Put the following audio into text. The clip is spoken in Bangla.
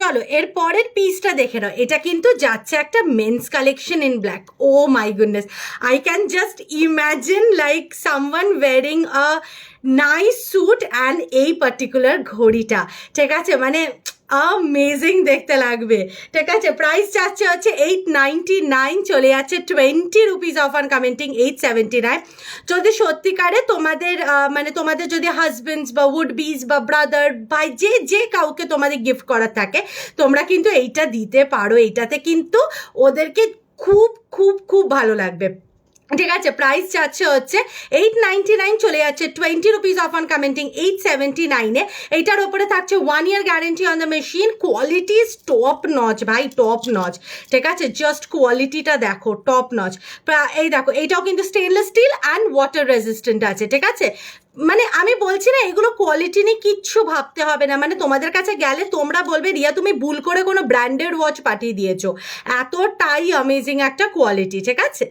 চলো এর পরের পিসটা দেখে নাও। এটা কিন্তু যাচ্ছে একটা men's collection in black. Oh my goodness, I can just imagine like someone wearing a nice suit and এই পার্টিকুলার ঘড়িটা, ঠিক আছে, মানে অ্যামেজিং দেখতে লাগবে, ঠিক আছে। প্রাইস যাচ্ছে হচ্ছে 899, চলে যাচ্ছে 20 রুপিস অফ অন কমেন্টিং 879। যদি সত্যিকারে তোমাদের মানে তোমাদের যদি হাজবেন্ডস বা উড বিজ বা ব্রাদার ভাই যে কাউকে তোমাদের গিফট করার থাকে, তোমরা কিন্তু এইটা দিতে পারো। এইটাতে কিন্তু ওদেরকে খুব খুব খুব ভালো লাগবে, ঠিক আছে। প্রাইস যাচ্ছে হচ্ছে 899, চলে যাচ্ছে 20 রুপিস অফ অন কমেন্টিং 879-এ। এইটার ওপরে থাকছে 1 year guarantee on the machine. Quality is top notch ভাই, টপ নচ, ঠিক আছে। জাস্ট কোয়ালিটিটা দেখো, টপ নচ। এই দেখো, এইটাও কিন্তু stainless steel and water resistant আছে, ঠিক আছে। মানে আমি বলছি না, এগুলো কোয়ালিটি নিয়ে কিচ্ছু ভাবতে হবে না। মানে তোমাদের কাছে গেলে তোমরা বলবে রিয়া তুমি ভুল করে কোনো ব্র্যান্ডেড ওয়াচ পাঠিয়ে দিয়েছো, এতটাই অ্যামেজিং একটা কোয়ালিটি, ঠিক আছে।